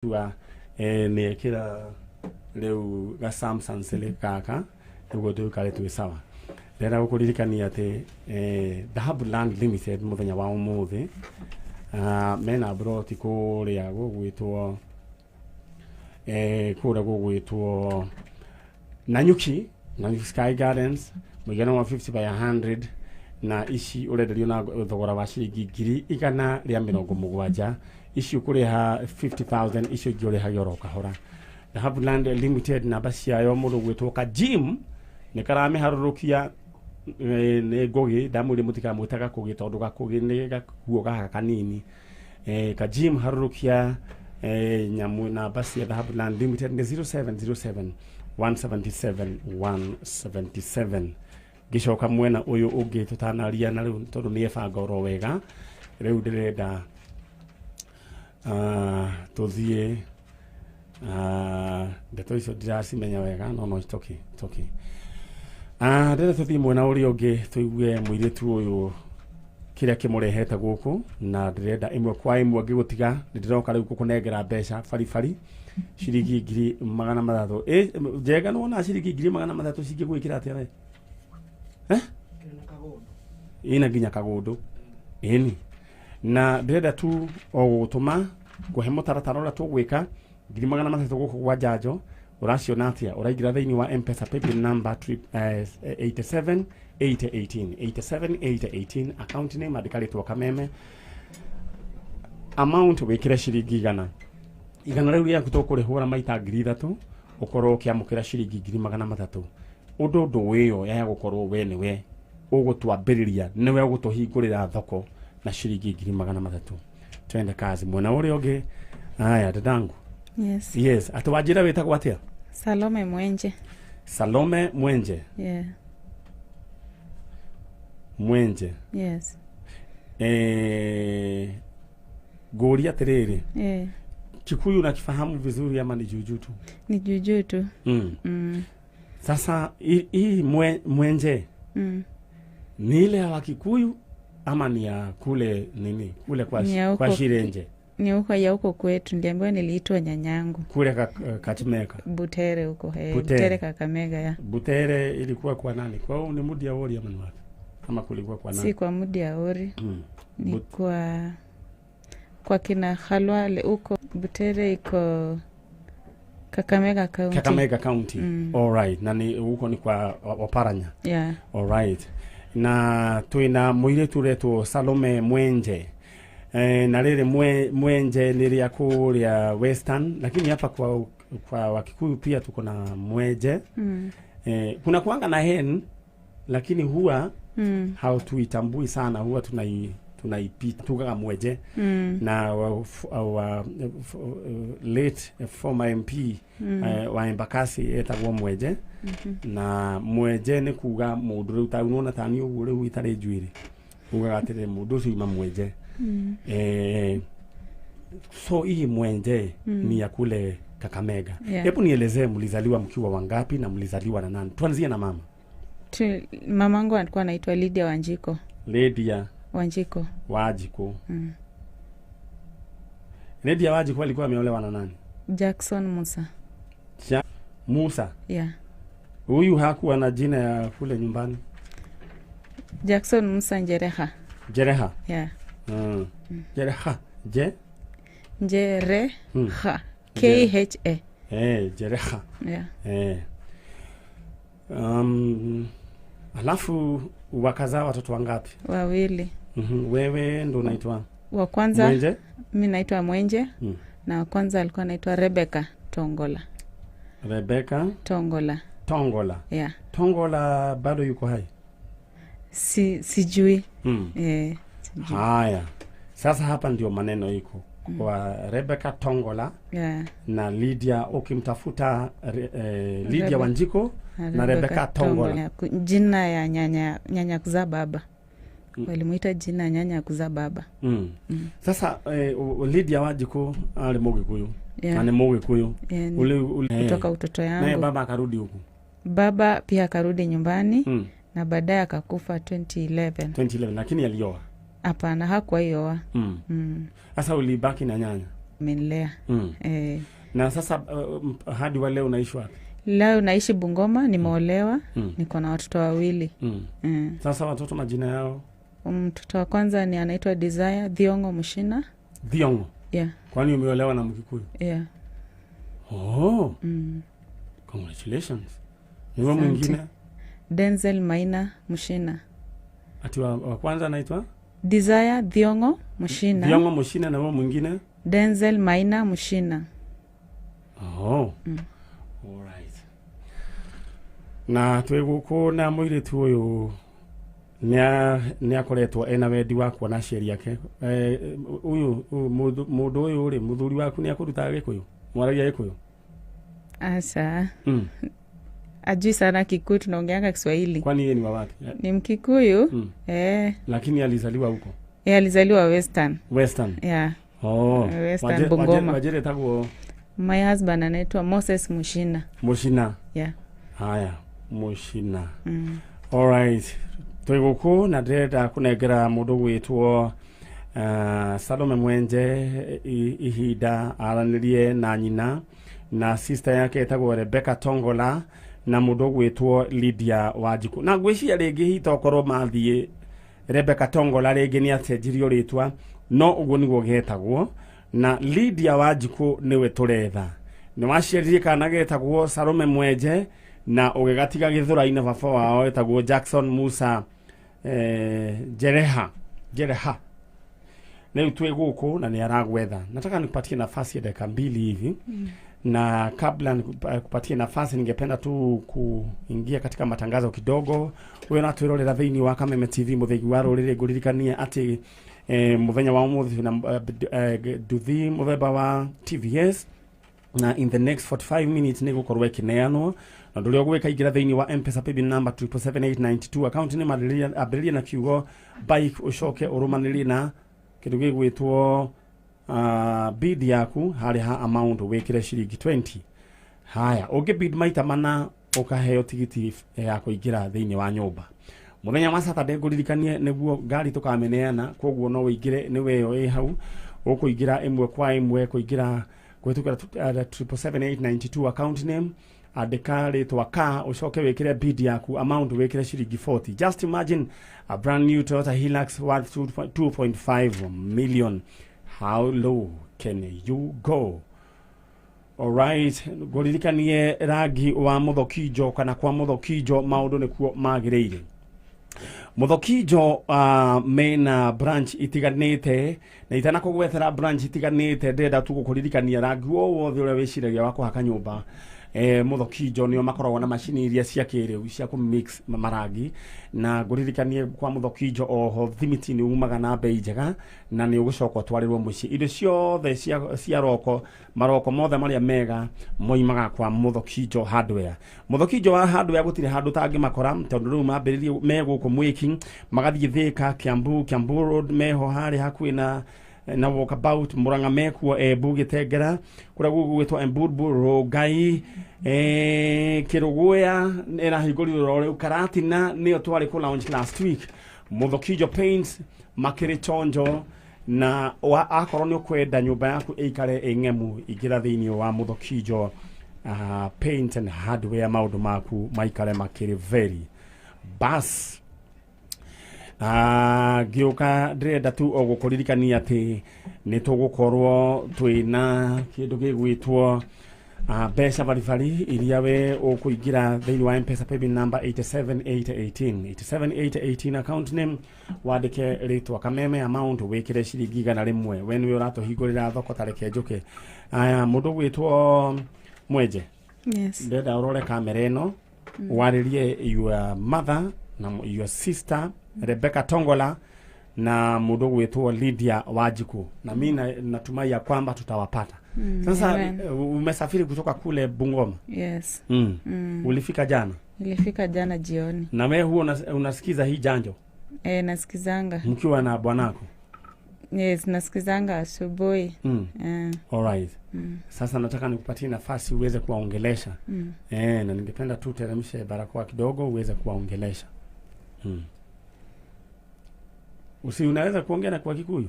tua ne kira leu ga Samsung sele kaka tugo tu kale tu sawa lera ukuririkania te Dhahabu Land Limited muthenya wa umuthi mena broti kuria gugwitwo kura gugwitwo Nanyuki Sky Gardens mugena wa 50 by 100 na ici urenderio na thogora wa ciringi 170 ici ukuriha 50,000 ici nguriha yoro kahora. Dhahabu Land Limited na basi ayo mundu gwitwo ka gym ni karame harurukia ne gogi damuri mutika mutaga kugi tondu gakugi ni gakuo gaha kanini ka gym harurukia nyamu na basi ya Dhahabu Land Limited ni 0707 177 177 gicoka mwena uyu ungi tutanaria na riu tondu ni ebanga oro wega riu ndirenda tuthie ndeto icio ndiracimenya wega no itoki ndĩrenda tuthie mwena ũrĩa ũngĩ tuigue mũirĩtu ũyũ kĩrĩa kĩmũrehete gũkũ na ndĩrenda ĩmwe kwa ĩmwe ngĩgũtiga ndĩroka rĩu gũkũnengera mbeca baribari ciringi 300 njega nĩwona ciringi 300 cingĩgwĩkĩra atĩa we ina nginya kagũndũ ĩni na ndĩrenda tu o gũtũma kũhe mũtaratara ũrĩa tũgwĩka 300 gũkũ gwa njanjo ũraciona atĩa ũraingĩra thĩinĩ wa M-Pesa paybill number 87 818 account name andĩkarĩtwo Kameme amount wĩkĩre ciringi igana rĩu rĩaku tũkũrĩhũra maita 3,000 ũkorwo ũkĩamũkĩra ciringi 300 ũndũ wĩyo ya gũkorwo we nĩwe ũgũtwambĩrĩria nĩwe ũgũtũhingũrĩra thoko na ciringi 300 twende kazi mwena ũrĩa ũngĩ haya dadangu yes atũwanjĩra wĩtagwo atĩa Salome Mwenje yeah Mwenje yes Goria terere Kikuyu na kifahamu vizuri ama ni juju tu? Ni juju tu. Sasa hii Mwenje ni ile ya Kikuyu ama ni ya kule nini? Kule kwa Shirenje? Ni huko ya huko kwetu, niliambiwa niliitwa nyanyangu. Kule Kakamega. Butere huko, Butere Kakamega ya. Butere ilikuwa kwa nani? Kwa hiyo ni Mudi ya Ori ama ni wapi? Ama kulikuwa kwa nani? Si kwa Mudi ya Ori. Ni kwa kina Khalwale huko. Butere iko Kakamega County. All right. Na ni huko ni kwa Oparanya. Yeah. All right. Na tuina muiretu retu Salome Mwenje. Na lile Mwenje nilia kulia Western, lakini hapa kwa Wakikuyu pia tuko na Mwenje. Kuna kuanga na hen, lakini huwa hautuitambui sana, huwa tunaipita tukaga Mwenje. Na late former MP wa Embakasi etagwo Mwenje. Na Mwenje ni kuga mundu riu ta unaona tani uguo riu itare njuire kuga atire mundu ucio ima Mwenje. So hii Mwenje ni ya kule Kakamega. Hebu nielezee mlizaliwa mkiwa wangapi na mlizaliwa na nani? Tuanzie na mama. Mamangu alikuwa anaitwa Lydia Wanjiko. Lydia Wanjiko. Lydia Wanjiko alikuwa ameolewa na nani? Jackson Musa. Musa? Yeah. Huyu hakuwa na jina ya kule nyumbani? Jackson Musa Njereha. Yeah. Jereha. Jereha. K-H-A. Jereha. Yeah. Alafu wakazaa watoto wangapi? Wawili. Wewe ndo unaitwa? Wa kwanza Mwenje? Mimi naitwa Mwenje. Na wa kwanza alikuwa anaitwa Rebecca Tongola. Yeah. Tongola bado yuko hai? Sijui. Sijui. Haya. Sasa hapa ndio maneno iko. Kwa Rebecca Tongola na Lydia, ukimtafuta Lydia Wanjiko na Rebecca Tongola. Jina ya nyanya kuzaa baba. Walimuita jina nyanya kuzaa baba. Sasa Lydia Wanjiko ali Mugikuyu. Ani Mugikuyu. Kutoka utoto yangu. Na baba akarudi huku. Baba pia akarudi nyumbani na baadaye akakufa 2011. Lakini alioa? Hapana, hakuwa ioa. Sasa ulibaki na nyanya? amenilea. Na sasa hadi wa leo unaishi wapi? Leo naishi Bungoma, nimeolewa, niko na watoto wawili. Sasa watoto majina yao? Mtoto wa kwanza ni anaitwa Desire Thiongo Mushina. Thiongo? Yeah. Kwani umeolewa na Mkikuyu? Yeah. Oh. Congratulations. Ni wewe mwingine? Denzel Maina Mushina. Ati wa kwanza anaitwa? Desire Thiongo Mushina. Thiongo Mushina, na wewe mwingine? Denzel Maina Mushina. Oh. Alright. Na twiguko na muiritu uyu ni akoretwo ena wendi wa kuona cieri yake. Uyu mundu uyu ri muthuri waku ni akuruta Gikuyu, mwaragia Gikuyu? Asa. Ajui sana Kikuyu, tunaongeanga Kiswahili. Kwani yeye ni wa wapi? Ni Mkikuyu. Lakini alizaliwa huko? Alizaliwa Western. Western? Yeah. Oh. Western Bungoma. Wajere taguo? My husband anaitwa Moses Mushina. Mushina? Yeah. Haya, Mushina. Alright. Twiguko na ndenda kunengera mundu gwitwo Salome Mwenje ihinda aranirie na nyina na sister yake etagwo Rebecca Tongola na mundu gwitwo Lydia Wanjiku. Na ngwiciria ringi hita okorwo mathie Rebecca Tongola ringi ni acenjirio ritwa, no uguo niguo getagwo, na Lydia Wanjiku niwe turetha. Ni waciaririe kana getagwo Salome Mwenje na ugegatiga githura-ine baba wao etagwo Jackson Musa Jereha. Leo twiguko na ni aragwetha. Nataka nikupatie nafasi ya dakika 2 hivi. Na kabla nikupatie nafasi, ningependa tu kuingia katika matangazo kidogo. Wewe natwirorera thiini wa Kameme TV muthegi wa rurire nguririkania ati muthenya wa umuthi na duthi muthemba wa TVS, na in the next 45 minutes ni gukorwo ikineanwo na ndurio gwika igira thiini wa M-Pesa paybill number 77892 account ni mabilia na kiugo bike ushoke urumanirie na kindu gigwitwo bid yaku hari ha amount wekire shilingi 20. Haya, bid maita mana ukaheo tigiti ya kuingira thiini wa nyumba. Muthenya wa Saturday nguririkanie niguo ngari tukameneana, koguo no wingire ni weyo hau ukuingira imwe kwa imwe kuingira kwetukira 77892 account name, andika ritwa ka ushoke wekire bid yaku amount wekire shilingi 40. Just imagine a brand new Toyota Hilux worth 2.5 million. How low can you go? Alright, nguririkanie rangi wa muthokijo kana kwa muthokijo maundu nikuo magireire. Muthokijo mena branch itiganite na itana kugwethera branch itiganite, ndenda tu gukuririkania rangi wothe uria wiciragia wa kuhaka nyumba. Muthokijo nio makoragwo na machine iria cia kiriu cia ku mix marangi, na nguririkanie kwa muthokijo oho thimiti ni umaga na bei njega na ni ugucoka twarirwo muci. Indo ciothe cia maroko mothe maria mega moimaga kwa muthokijo hardware. Muthokijo wa hardware gutire handu tangi makora, tondu riu mambiririe mego ku Mwiki magathie Thika, Kiambu Road, meho hari hakuhi na walkabout Murang'a mekuo Embu Gitengera kuria gugwitwo Emburu Gai Kiruguya irahingũrirwo riu Karatina nio twari ku launch last week. Muthokijo Paints makiri chonjo, na akorwo ni ukwenda nyumba yaku ikare ng'emu igira thiini wa Muthokijo Paint and Hardware, maundu maku maikare makiri very bas. Giuka ndrenda tu ogukuririkania ati ni tugukorwo twina kindu gigwitwo mbeca baribari iria we ukuingira thiini wa M-Pesa paybill number 87818 account name wandike ritwa Kameme amount wikire shilingi 100 we niwe uratuhingurira thoko tareke njuke. Aya, mundu gwitwo Mwenje. Yes. Ndenda urore kamera ino waririe your mother na your sister Rebecca Tongola na mundu gwitwo Lydia Wanjiku, na mimi natumai ya kwamba tutawapata. Sasa umesafiri kutoka kule Bungoma? Yes. Ulifika jana? Nilifika jana jioni. Na wewe huo unasikiza hii janjo? Nasikizanga. Mkiwa na bwanako? Yes, nasikizanga asubuhi. Alright. Sasa nataka nikupatie nafasi uweze kuwaongelesha. Na ningependa tu teremshe barakoa kidogo uweze kuwaongelesha. Unaweza kuongea na kwa Kikuyu?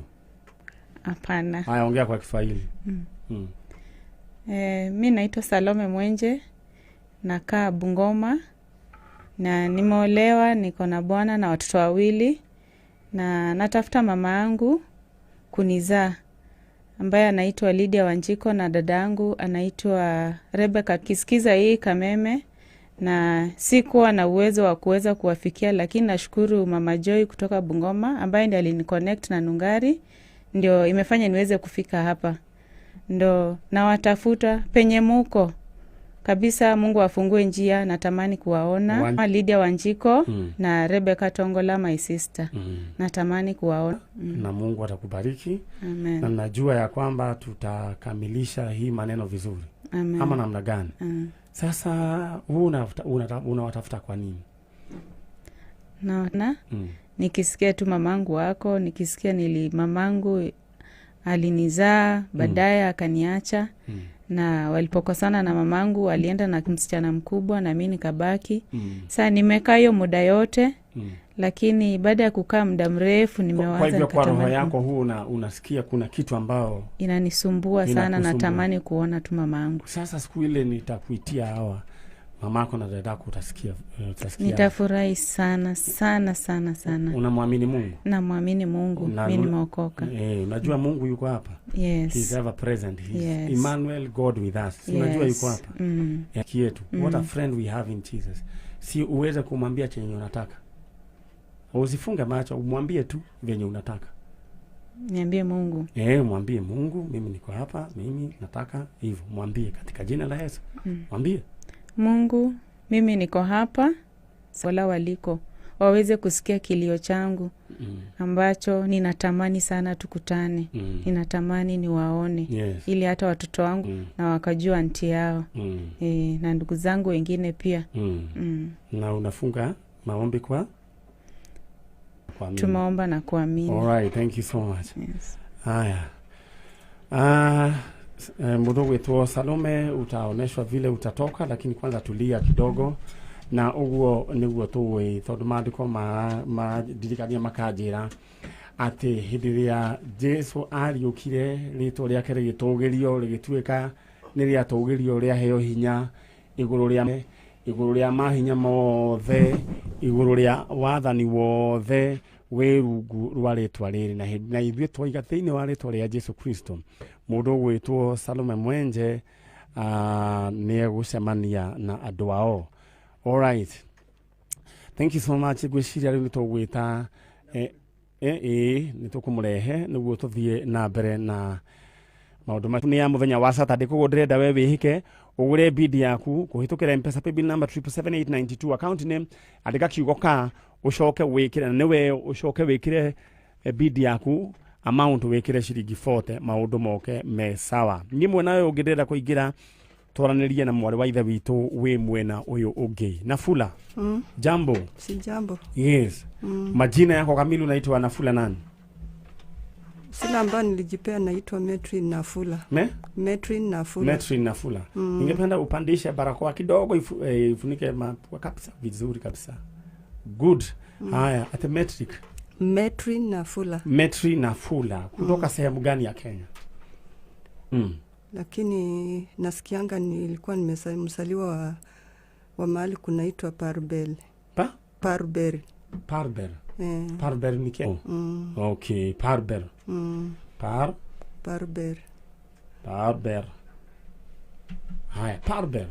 Hapana. Haya, ongea kwa Kiswahili. Mimi naitwa Salome Mwenje, nakaa Bungoma, na nimeolewa, niko na bwana na watoto wawili, na natafuta mama yangu kunizaa ambaye anaitwa Lydia Wanjiko, na dadangu anaitwa Rebecca. Kisikiza hii Kameme, na sikuwa na uwezo wa kuweza kuwafikia, lakini nashukuru Mama Joy kutoka Bungoma ambaye ndiye aliniconnect na Nungari, ndio imefanya niweze kufika hapa. Ndo na watafuta penye muko kabisa. Mungu afungue njia, natamani kuwaona Lydia Wanjiko na Rebecca Tongola, my sister. Natamani kuwaona. Na Mungu atakubariki. Amen. Na najua ya kwamba tutakamilisha hii maneno vizuri. Amen. Ama namna gani? Sasa unawatafuta kwa nini? Naona nikisikia tu mamangu wako, nikisikia mamangu alinizaa, baadaye akaniacha. Na walipokosana na mamangu walienda na msichana mkubwa na mimi nikabaki. Sasa nimekaa hiyo muda yote, lakini baada ya kukaa muda mrefu nimewaza. Kwa hivyo kwa roho yako unasikia kuna kitu ambao inanisumbua sana, natamani kuona tu mamangu. Sasa siku ile nitakuitia hawa mamako na dadako, utasikia. Nitafurahi sana sana sana sana. Unamwamini Mungu? Namwamini Mungu. Mimi nimeokoka. Unajua Mungu yuko hapa. Yes. He's ever present. He's Emmanuel, God with us. Unajua yuko hapa. Kietu. What a friend we have in Jesus. Si uweze kumwambia chenye unataka. Usifunge macho, umwambie tu venye unataka. Niambie Mungu. Mwambie Mungu, mimi niko hapa, mimi nataka hivyo. Mwambie katika jina la Yesu. Mwambie Mungu, mimi niko hapa, wala waliko waweze kusikia kilio changu ambacho ninatamani sana tukutane. Ninatamani niwaone. Ili hata watoto wangu na wakajua anti yao. Na ndugu zangu wengine pia. Na unafunga maombi kwa tumeomba na kuamini. Alright, thank you so much. Yes. Haya. Mdogo wetu Salome, utaoneshwa vile utatoka, lakini kwanza tulia kidogo. Na uguo niguo tuwe tondu maandiko dirikania makajira ati hindiria Jesu ariukire ritwa riake rigitugirio rigituika ni ria tugirio ria heo hinya iguru ria mahinya mothe, iguru ria wathani wothe werungu rwa ritwa riri, na ithuĩ twaiga thĩinĩ wa ritwa ria Jesu Kristo. Mundu gwitwo Salome Mwenje ni egucemania na andu ao. All right, thank you so much. Gwiciria riu nitugwita nitukumurehe niguo tuthie na mbere na maundu maku. Ni ya muthenya wa Saturday, koguo ndirenda we wihike ugure bidi yaku kuhitukira M-Pesa paybill number 77892 account name andika kiugo ka ucoke wikire, na niwe ucoke wikire bidi yaku amount wikire shilingi 40, maundu moke me sawa. Nimwe nawe ungirenda kuingira twaranirie na mwari wa ithe witu wi mwena uyu ungi. Nafula. Jambo. Si jambo. Yes. Majina yako kamili unaitwa Nafula nani? Sina ambayo nilijipea, naitwa Metrin Nafula. Metrin Nafula. Metrin Nafula. Ningependa upandishe barakoa kidogo ifunike mapua kabisa vizuri kabisa. Good. Haya, ate Metrin Nafula. Metrin Nafula. Kutoka sehemu gani ya Kenya? Lakini nasikianga nilikuwa nimesaliwa wa mahali kunaitwa Parbel. Parbel. Parbel. Parbel ni Kenya. Okay, Parbel. Parbel. Parbel. Haya, Parbel.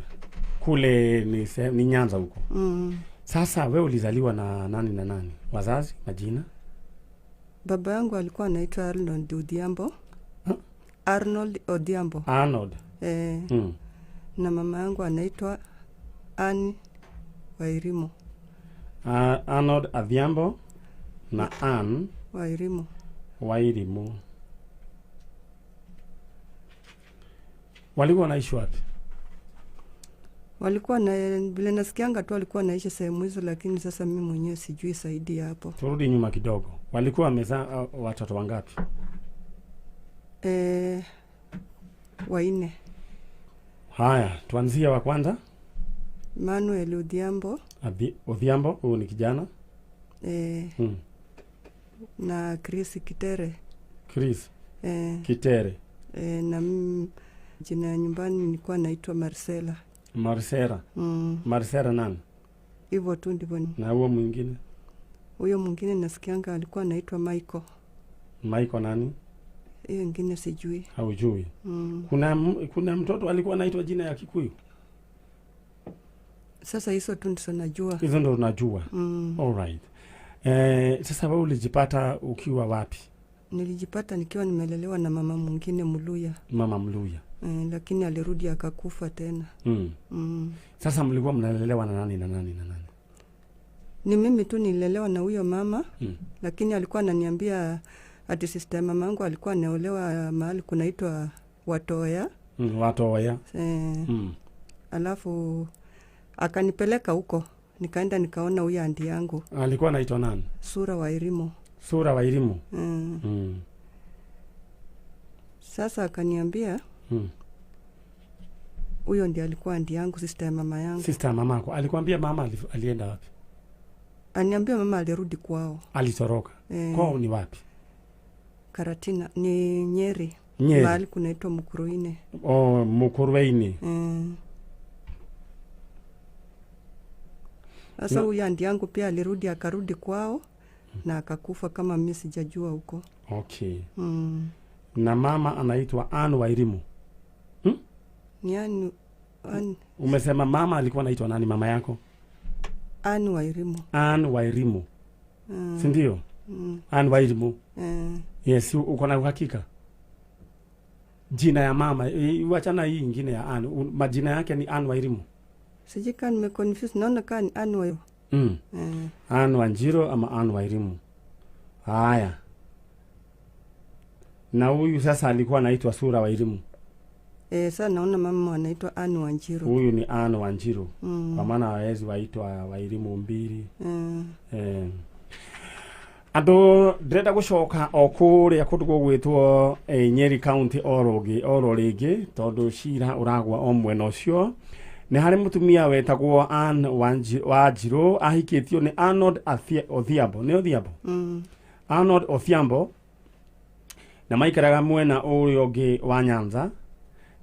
Kule ni Nyanza huko. Sasa wewe ulizaliwa na nani na nani? Wazazi, majina? Baba yangu alikuwa anaitwa Arnold Odhiambo. Arnold Odhiambo. Arnold. Na mama yangu anaitwa Anne Wairimo. Arnold Odhiambo na Anne Wairimo. Walikuwa wanaishi wapi? Walikuwa na vile nasikianga tu walikuwa naishi sehemu hizo, lakini sasa mimi mwenyewe sijui zaidi hapo. Turudi nyuma kidogo. Walikuwa wamezaa watoto wangapi? 4. Haya, tuanzie wa kwanza. Manuel Odhiambo. Odhiambo, huyu ni kijana. Na Chris Kitere. Chris. Kitere. Na jina ya nyumbani nilikuwa naitwa Marcela. Marcela nani? Hivyo tu ndivyo. Na huyo mwingine? Huyo mwingine nasikianga alikuwa anaitwa Michael. Michael nani? Hiyo nyingine sijui. Haujui? Kuna mtoto alikuwa anaitwa jina ya Kikuyu? Sasa hizo tu ndizo najua. Hizo ndo unajua. All right. Sasa wewe ulijipata ukiwa wapi? Nilijipata nikiwa nimelelewa na mama mwingine Mluya. Mama Mluya. Lakini alirudi akakufa tena. Sasa mlikuwa mnalelewa na nani? Ni mimi tu nilelewa na huyo mama. Lakini alikuwa ananiambia ati sister mamangu alikuwa anaolewa mahali kunaitwa Watoya. Watoya. Alafu akanipeleka huko. Nikaenda nikaona huyo aunti yangu. Alikuwa anaitwa nani? Sura Wairimu. Sasa akaniambia huyo ndiye alikuwa aunti yangu, sister mama yangu. Sister mamako. Alikwambia mama alienda wapi? Aniambia mama alirudi kwao. Alitoroka. Kwao ni wapi? Karatina, ni Nyeri. Mahali kunaitwa Mukuruine. Mukuruine. Sasa huyo aunti yangu pia alirudi akarudi kwao na akakufa kama mimi sijajua huko. Okay. Na mama anaitwa Ann Wairimu. Ni umesema mama alikuwa anaitwa nani mama yako? Ann Wairimu. Ann Wairimu. Si ndio? Ann Wairimu. Yes, uko na uhakika? Jina ya mama, wachana hii nyingine ya Ann. Majina yake ni Ann Wairimu. Sijika nimeconfuse, naona kama ni Ann Wairimu. Ann Wanjiro ama Ann Wairimu. Haya. Na huyu sasa alikuwa anaitwa Sura Wairimu. Sasa naona mama anaitwa Ann Wanjiro. Huyu ni Ann Wanjiro. Kwa maana hawezi waitwa Wairimu mbili. Ando ndrenda gucoka okuria kundu gugwitwo Nyeri County ororingi tondu cira uragwa o mwena ucio ni hari mutumia wetagwo Ann Wanjiro ahikitio ni Arnold Odhiambo. Ni Odhiambo? Arnold Odhiambo na maikaraga mwena urio ungi wa Nyanza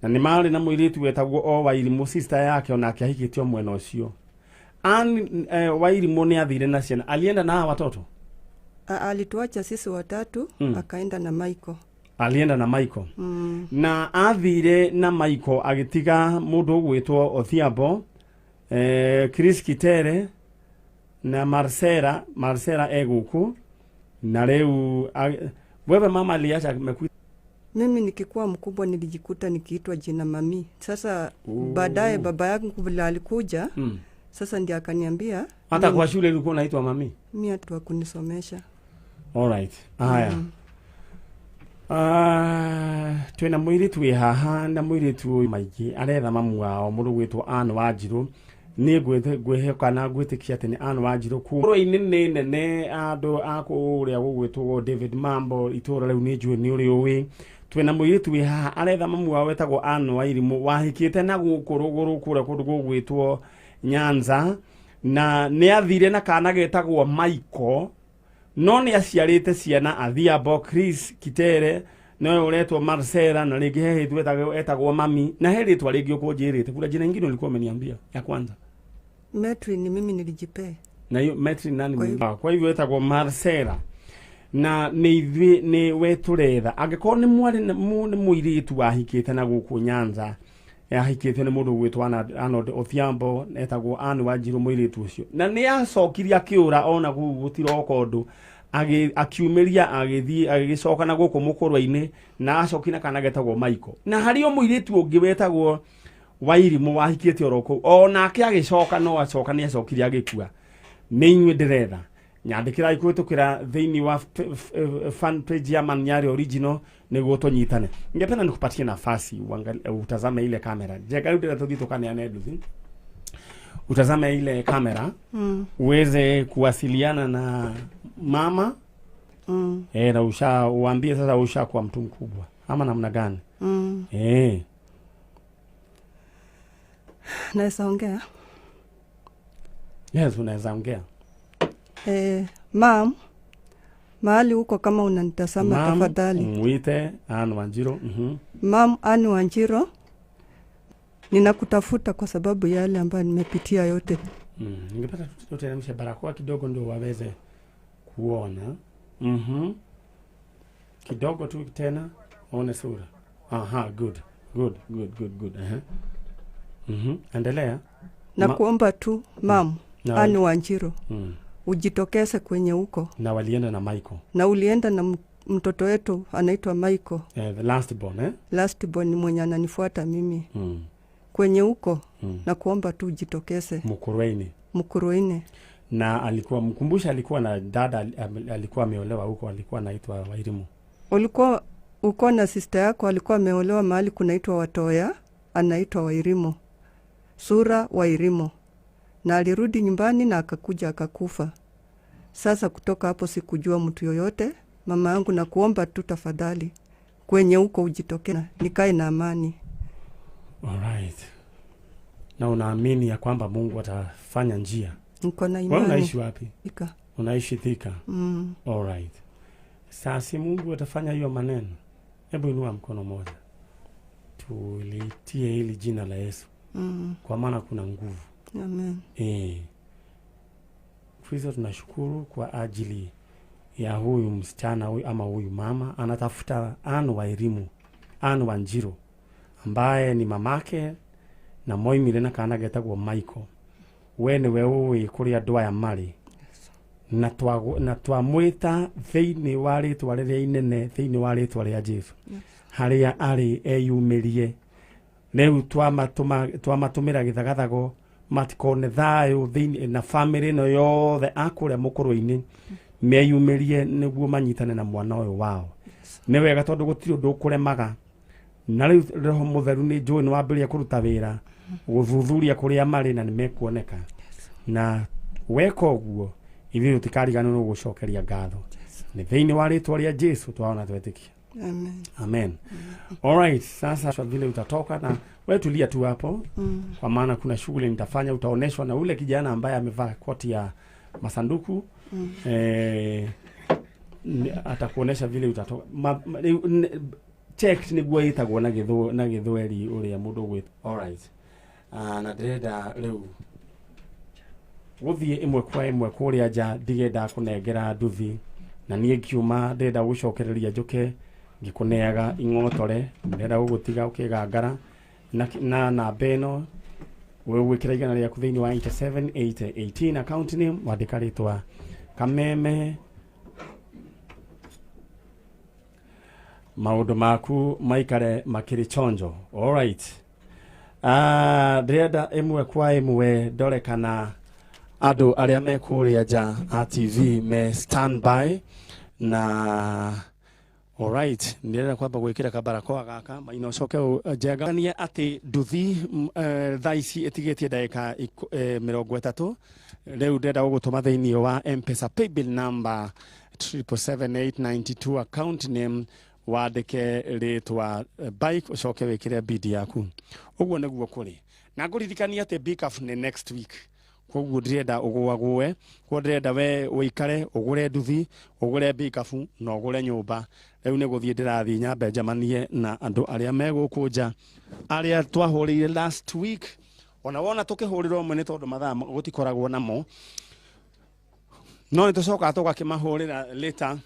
na ni mari na muiritu wetagwo Wairimu sister yake onake ahikitio mwena ucio. Ann Wairimu ni athire na ciana, alienda na watoto? Alituacha sisi watatu, akaenda na Michael. Alienda na Michael. Na athire na Michael agitiga mundu gwitwo Odhiambo, Chris Kitere na Marcela eguku na leo wewe mama aliacha mekuita. Mimi nikikuwa mkubwa nilijikuta nikiitwa jina mami. Sasa baadaye baba yangu vile alikuja, sasa ndiye akaniambia hata kwa shule ulikuwa unaitwa mami. Mimi hatu akunisomesha. All right. Haya. Twena muiritu wi haha na muiritu maigi aretha mamu wao mundu gwitwo Ann Wanjiro ni gwehe kana gwitikia ati ni Ann Wanjiro ku ro-ini nene andu akuria gugwitwo David Mambo itura riu ni njue ni uri uwi. Twena muiritu wi haha aretha mamu wao wetagwo Ann Wairimu wahikite na gukuruguru kura kundu gugwitwo Nyanza na ni athire na kana getagwo Michael no ni aciarite ciana Odhiambo, Chris Kitere no uretwo Marcela na ringi he etagwo mami na he ritwa ringi ukunjirite kuna jina ingine ulikuwa umeniambia ya kwanza. Metri ni mimi nilijipe. Na hiyo Metri nani? Kwa hivyo etagwo Marcela na ni weturetha angiko ni mwari ni muiritu ahikite na guku Nyanza ahikite ni mundu gwitwo Arnold Odhiambo etagwo Ann Wanjiro muiritu ucio na ni acokiria kiura ona gutiroka undu akiumiria agicoka na guku mukurwa-ini na acokina kana getagwo Michael na hario muiritu ungi wetagwo Wairimu wahikite oroko ona agicoka no acoka ni acokiria agikua ni inywe ndiretha nyandikira ikwitukira thiini wa fan page ya Man Nyari original niguo tunyitane. Ningependa nikupatie nafasi utazame ile kamera. Je, karibu tutadhitokana na Edu. Utazame ile kamera uweze kuwasiliana na mama. Na uambie sasa ushakuwa mtu mkubwa ama namna gani? Naweza ongea? Yes, unaweza ongea. Mom, mahali huko kama unanitazama tafadhali. Mwite Ann Wanjiro. Mam Ann Wanjiro, ninakutafuta kwa sababu yale ambayo nimepitia yote. Ningepata tuteremshe barakoa kidogo ndio waweze kuona. Kidogo tu tena one sura. Aha, good. Endelea. Na kuomba tu Mam Ann Wanjiro, ujitokeze kwenye huko. Na walienda na Michael. Na ulienda na mtoto wetu anaitwa Michael. The last born, Last born mwenye ananifuata mimi. Kwenye huko na kuomba tu ujitokeze. Mukuruini. Na alikuwa mkumbusha, alikuwa na dada alikuwa ameolewa huko, alikuwa anaitwa Wairimu. Ulikuwa uko na sister yako alikuwa ameolewa mahali kunaitwa Watoya, anaitwa Wairimu. Sura Wairimu. Na alirudi nyumbani na akakuja akakufa. Sasa kutoka hapo sikujua mtu yoyote. Mama yangu, na kuomba tu tafadhali kwenye huko ujitokeze nikae na amani. Alright. Na unaamini ya kwamba Mungu atafanya njia? Niko na imani. Unaishi wapi? Thika. Unaishi Thika? Alright. Sasa Mungu atafanya hiyo maneno. Hebu inua mkono mmoja. Tulitie hili jina la Yesu. Kwa maana kuna nguvu. Amen. Kristo, tunashukuru kwa ajili ya huyu msichana huyu ama huyu mama anatafuta Ann Wairimu, Ann Wanjiro, ambaye ni mamake na moimire na kana getagwo Michael. Wene wewe kuria ndwa ya mari na twamwita theini wa ritwa riria inene, theini wa ritwa ria Jesu, haria ari eyumirie. Rĩu twamatumĩra gĩthagathago matikone thayo thĩinĩ na family no yothe akũrĩa mũkũrũ-inĩ meyumĩrie nĩguo manyitane na mwana ũyũ wao. Nĩ wega tondũ gũtirĩ ũndũ ũkũremaga. Na rĩu Roho Mũtheru nĩ njũĩ nĩ wambĩrĩria kũruta wĩra gũthuthuria kũrĩa marĩ na nĩmekuoneka. Na weka ũguo ithuĩ tũtikariganĩrwo nĩ gũcokeria ngatho. Nĩ thĩinĩ wa rĩtwa rĩa Jesu twaona twetĩkia. Amen. Alright, sasa vile utatoka na wewe tulia tu hapo. Kwa maana kuna shughuli nitafanya, utaoneshwa na ule kijana ambaye amevaa koti ya masanduku. Atakuonesha vile utatoka. Check ni guaitagwo na githweri uria mundu gwita. Alright. Na ndenda riu guthie imwe kwa imwe kuria nja ndigenda kunengera nduthi na nie ngiuma ndenda gucokereria njuke ngikuneaga ing'otore ndenda gugutiga ukigangara na namba ino wewe wikira igana rĩaku thĩinĩ wa 87818 account name wandĩka rĩtwa Kameme. Maũndũ maku maikare makĩrĩ chonjo. Alright. Ndĩrenda ĩmwe kwa ĩmwe ndore kana andũ arĩa me kũrĩa nja a TV me standby na alright. Ndĩrenda kwamba gwĩkĩra kabarakoa gaka mainocoke njenganie atĩ nduthi thaa ici ĩtigĩtie ndagĩka 30. Rĩu ndĩrenda gũgũtũma thĩinĩ wa M-Pesa paybill number 77892 account name wandike rĩtwa bike ucoke wĩkĩre bidi yaku. Ũguo nĩguo kũrĩ. Na ngũririkania atĩ Bikaf nĩ next week. Koguo ndĩrenda ũgũagũe, kwa ndĩrenda we ũikare ũgũre nduthi, ũgũre Bikafu na ũgũre nyũmba. Rĩu nĩ gũthiĩ ndĩrathiĩ nyambe njamanie na andũ arĩa megũkũ nja arĩa twahũrĩire last week. Ona wona tũkĩhũrĩrwo ũmwe nĩ tondũ mathaa gũtikoragwo namo. No nĩtũcoka tũgakĩmahũrĩra later.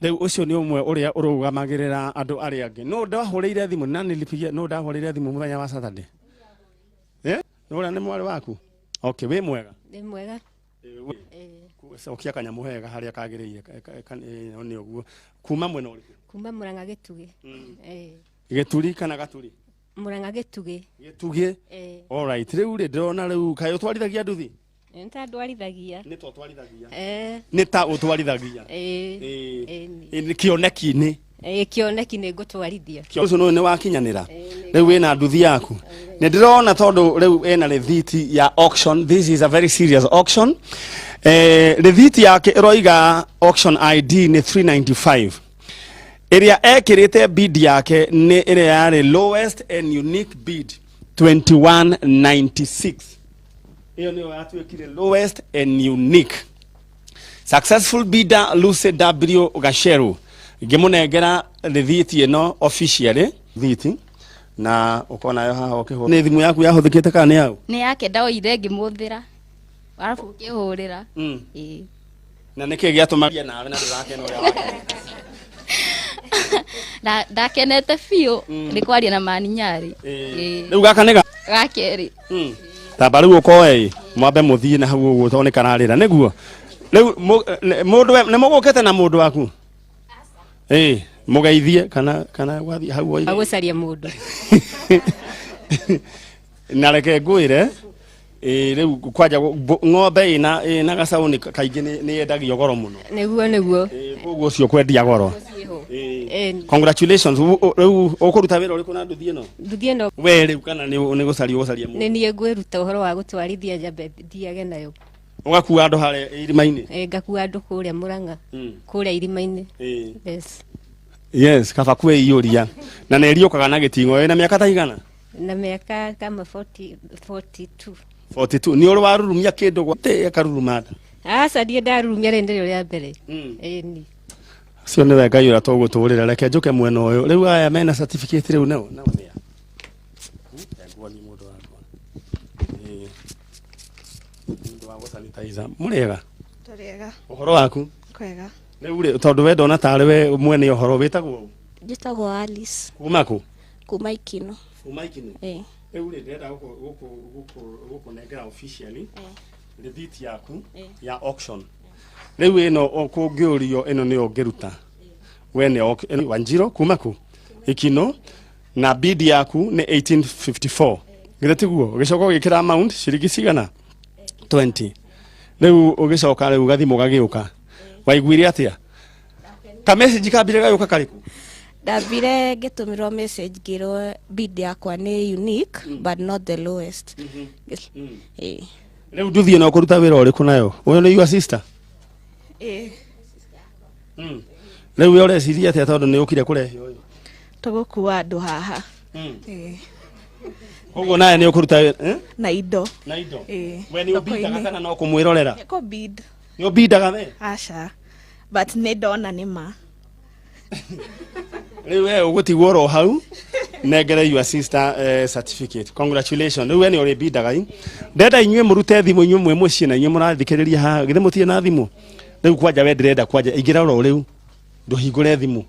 Rĩu ũcio nĩ ũmwe ũrĩa ũrũgamagĩrĩra andũ arĩa angĩ. No ndahũrĩire thimũ na nilipigia, no ndahũrĩire thimũ mũthenya wa Saturday. Ũrĩa nĩ mwarĩ waku? Okay, we mwega. Ndĩ mwega. Cokia kanyamũ hega harĩa kagĩrĩire nĩ ũguo. Kuma mwena ũrĩkũ? Kuma Murang'a Gĩtugĩ. Gĩturi kana Gaturi? Murang'a Gĩtugĩ. Gĩtugĩ? Alright, rĩu ndĩrona rĩu kaĩ ũtwarithagia nduthi? Nĩ ta ndwarithagia. Nĩ ta ũtwarithagia? Nĩ ta ũtwarithagia? Nĩ kĩoneki-inĩ? Kĩoneki nĩ ngũtwarithia. Ũcio nĩ wakinyanĩra? Rĩu wĩna nduthi yaku? Nĩ ndĩrona tondũ rĩu ena rĩthiti ya auction. This is a very serious auction. Rĩthiti yake ĩroiga auction ID nĩ 395. Ĩrĩa ekĩrĩte bid yake nĩ ĩrĩa yarĩ lowest and unique bid 2196. Hiyo ndio yatuwekile lowest and unique. Successful bidder Lucy W Gasheru ngimunengera rithiti ino officially rithiti na ukona yo haha ukihu ni thimu yaku yahuthikite kana ni yau ni yake ndaoire ngimuthira arafu ukihurira na niki giatumaria nawe na ndakena uria wake ndakenete biũ nĩ kwaria na Man Nyari rĩu gaka nĩ gakeri tamba rĩu ũkoe mwambe mũthiĩ na hau ũguo tondũ nĩ kararĩra nĩguo rĩu mũndũ nĩ mũgũkĩte na mũndũ waku mũgeithie kana wathiĩ hau agũcaria mũndũ na reke ngwĩre rĩu kwanja ng'ombe ĩna gacaũ kaingĩ nĩ yendagio goro mũno nĩguo ũguo ũcio kwendia goro congratulations rĩu ũkũruta wĩra ũrĩkũ na nduthi ĩno we rĩu kana nĩ gũcaria mũndũ nĩ niĩ ngwĩruta ũhoro wa gũtwarithia njambe thiage nayo ũgakua andũ harĩa irima-inĩ ngakua andũ kũrĩa Mũrang'a kũrĩa irima-inĩ yes kaba kwĩiyũria na nĩ ĩriũkaga na gĩting'o na mĩaka ta igana na mĩaka kama 42 nĩ ũrĩ warurumia kĩndũ gwate akaruruma nda aca ndiĩ ndarurumia rĩndĩ rĩa mbere cio nĩ Ngai ũrĩa tũgũtũũrĩra reke njũke mwena ũyũ rĩu aya mena certificate rĩu nao nĩa ngwani mũndũ wakwa mũndũ wa gũsanitizer mũrĩega tũrĩega ũhoro waku kwega rĩu rĩ tondũ we ndona tarĩ we mwene ũhoro wĩtagwo njĩtagwo Alice kuma kũ kuma Ikino rĩu rĩ ndĩrenda gũkũnengera officially rithiti yaku ya auction rĩu ĩno kũngĩũrio ĩno nĩyo ngĩruta we nĩ Wanjiro kuma kũ Ikino na bid yaku nĩ 1854 githĩ tiguo ũgĩcoka ũgĩkĩra amount ciringi cigana 20 rĩu ũgĩcoka rĩu gathimo gagĩũka waiguire atĩa ka message kambire gagĩũka karĩkũ ndambire ngĩtũmĩrwo message ngĩrwo bid yakwa nĩ unique but not the lowest rĩu nduthi ĩno kũruta wĩra ũrĩkũ nayo ũyũ nĩ your sister rĩu we ũreciria atĩa tondũ nĩ ũkire kũrehe ũyũ tũgũkua andũ haha ũguo nawe nĩ ũkũruta na indo we nĩ ũbindaga kana no kũmwĩrorera nĩ ũbindaga we aca but nĩ ndona nĩ ma rĩu we ũgũtigwo ro hau nengere your sister certificate congratulations rĩu we nĩ ũrĩbindaga ndenda inyuĩ mũrute thimũ inyuĩ mwe mũciĩ na inyuĩ mũrathikĩrĩria haha githĩ mũtirĩ na thimũ rĩu kwanja we ndĩrenda kwanja ingĩra ro rĩu ndũhingũre thimũ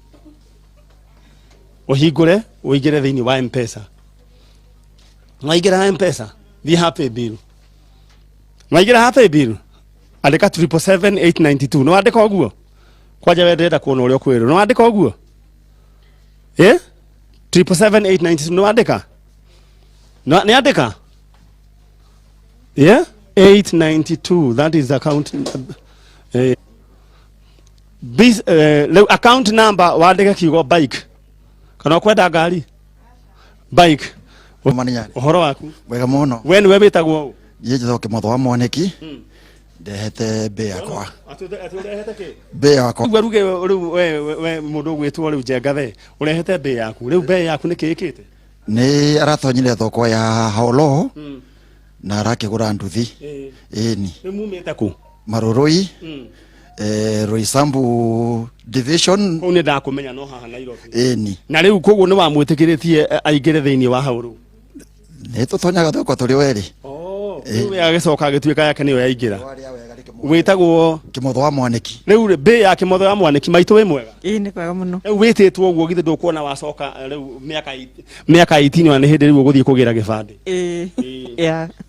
ũhingũre ũingĩre thĩinĩ wa M-Pesa waingĩra M-Pesa thiĩ happy bill waingĩra happy bill andĩka 77892 nĩ wandĩka ũguo kwanja we ndĩrenda kuona ũrĩa ũkwĩrwo nĩ wandĩka ũguo 77892 nĩ wandĩka nĩ andĩka 892 that is account account number wandĩke kiugo bike kana kwenda ngari bike Man Nyari ũhoro waku wega mũno we nĩwe wĩtagwo njĩtagwo Kĩmotho wa Mwanĩki ndehete mbĩ yakwa mbĩ yakwa ruge rĩu we mũndũ ũgwĩtwo rĩu njengathe ũrehete mbĩ yaku rĩu mbĩ yaku nĩ kĩĩkĩte nĩ aratonyire thoko ya Holo na arakĩgũra nduthi ĩni rĩu mumĩte kũ Marũrũi Roysambu division kũu nĩ ndakũmenya no haha Nairobi ĩni na rĩu koguo nĩ wamwĩtĩkĩrĩtie aingĩre thĩinĩ wa hau rĩu nĩ tũtonyaga thoko tũrĩ werĩ rĩu we agĩcoka agĩtuĩka yake nĩyo yaingĩra wĩtagwo Kĩmotho wa Mwanĩki rĩu mbĩ ya Kĩmotho wa Mwanĩki maitũ wĩ mwega nĩ kwega mũno rĩu wĩtĩtwo ũguo githĩ ndũkuona wacoka rĩu mĩaka 18 na nĩ hĩndĩ rĩu ũgũthiĩ kũgĩra gĩbandĩ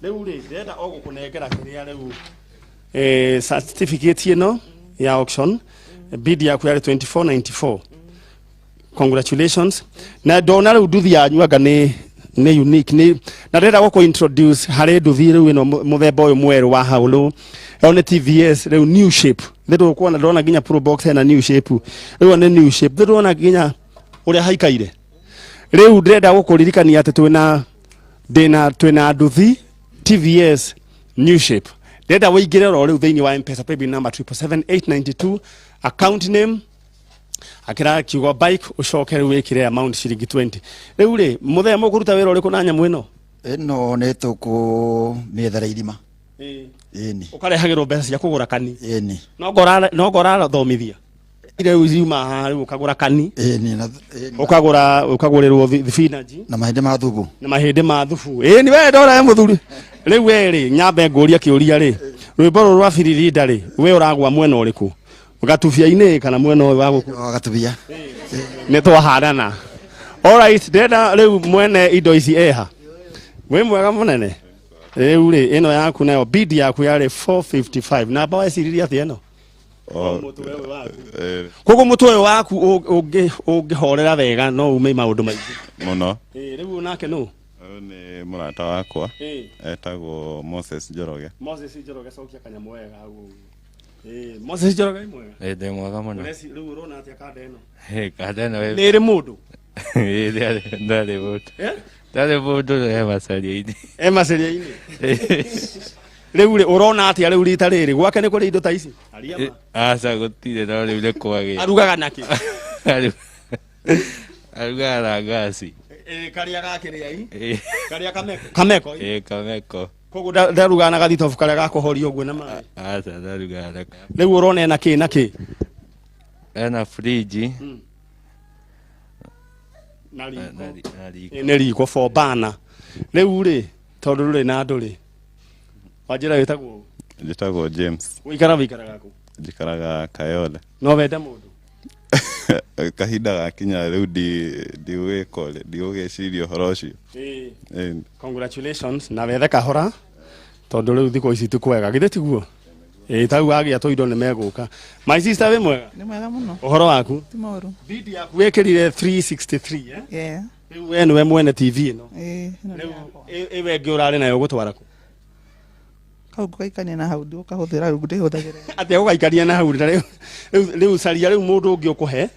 rĩu rĩ ndĩrenda o gũkũnengera kĩrĩa rĩu certificate ĩno ya auction bid yaku yarĩ 2494 congratulations na ndona rĩu nduthi yanyu anga nĩ unique na ndĩrenda gũkũ introduce harĩ nduthi rĩu ĩno mũthemba ũyũ mwerũ wa haũlũ ĩyo nĩ TVS rĩu new shape ndĩrona ndona nginya pro box hena new shape rĩu nĩ new shape ndĩrona nginya ũrĩa haikaire rĩu ndĩrenda gũkũririkania atĩ twĩna nduthi TVS new shape ndĩrenda wĩingĩre ro rĩu thĩinĩ wa M-Pesa paybill number 77892 account name akira kiugo bike ucoke rĩu wĩkĩre amount ciringi 20 rĩu rĩ mũthenya mũkũruta wĩra ũrĩkũ na nyamũ ĩno nĩ tũkũmĩethera irima Ĩni. Ukarehagirwo mbeca cia kugura kani. Ĩni. No ngora thomithia. Ire uzima hari ukagura kani. Ĩni na ukagurirwo thibinaji na mahĩndĩ ma thubu. Na mahĩndĩ ma thubu. Ni we ndora muthuri. Riu we nyambe nguria kiuria rwimbo ruru rwa Firirinda we uragwa mwena uriku? Gatubia-inĩ kana mwena uyu wa guku? Gatubia. Nĩ twahandana. All right, ndenda riu mwene indo ici eha. We mwega munene. Riu ino yaku nayo bid yaku yari 455. Na bawa siriria atia ino? Mutwe waku. Kogo mutwe waku ungihorera wega no ume maundu maingi. Muno. Riu nake no. Ni murata wakwa. Etagwo Moses Njoroge. Moses Njoroge cokia kanyamu wega hau. Moses Njoroge mwega. Ndi mwega muno. Riu urona atia kanda ino? Kanda ino we. Nĩ ĩrĩ mũndũ. Ndari mũndũ. Ndari mũndũ macaria-inĩ. Macaria-inĩ. Riu urona atia riu rita rĩrĩ gwake nĩ kũrĩ indo ta ici? Aca gũtirĩ no rĩu nĩ kwagĩ. Arugaga naki? Arugaga na ngasi. Karia gakĩrĩa i? Karia kameko? Kameko? Kameko. Koguo ndarugaga na gathitobu karĩa gakuhoria ũguo na maĩ? Aca ndarugaga na. Rĩu urona ena kĩ na kĩ? Ena fridge. Na riko. Nĩ riko for burner. Rĩu tondũ rũrĩ na andũ wanjĩra wĩtagwo? Njĩtagwo James. Wĩikaraga kũ? Njikaraga Kayole. No wende mũndũ? Kahinda gakinya rĩu ndigũgĩciria ũhoro ũcio. Congratulations na wethe kahora tondũ rĩu thikũ ici tikwega githĩ tiguo? Tau agĩa tũ indo nĩ megũka. My sister wĩ mwega? Nĩ mwega mũno. Ũhoro waku? Ti mũru. Bid yaku wĩkĩrire 363 Yeah. Rĩu we nĩwe mwene TV ĩno. Rĩu ĩwe ĩngĩ ũrarĩ nayo gũtwara kũ? Kau ngaikania na hau ndĩũkahũthĩra rĩu ndĩhũthagĩra. Atĩa ũgaikania na hau rĩu caria rĩu mũndũ ũngĩ ũkũhe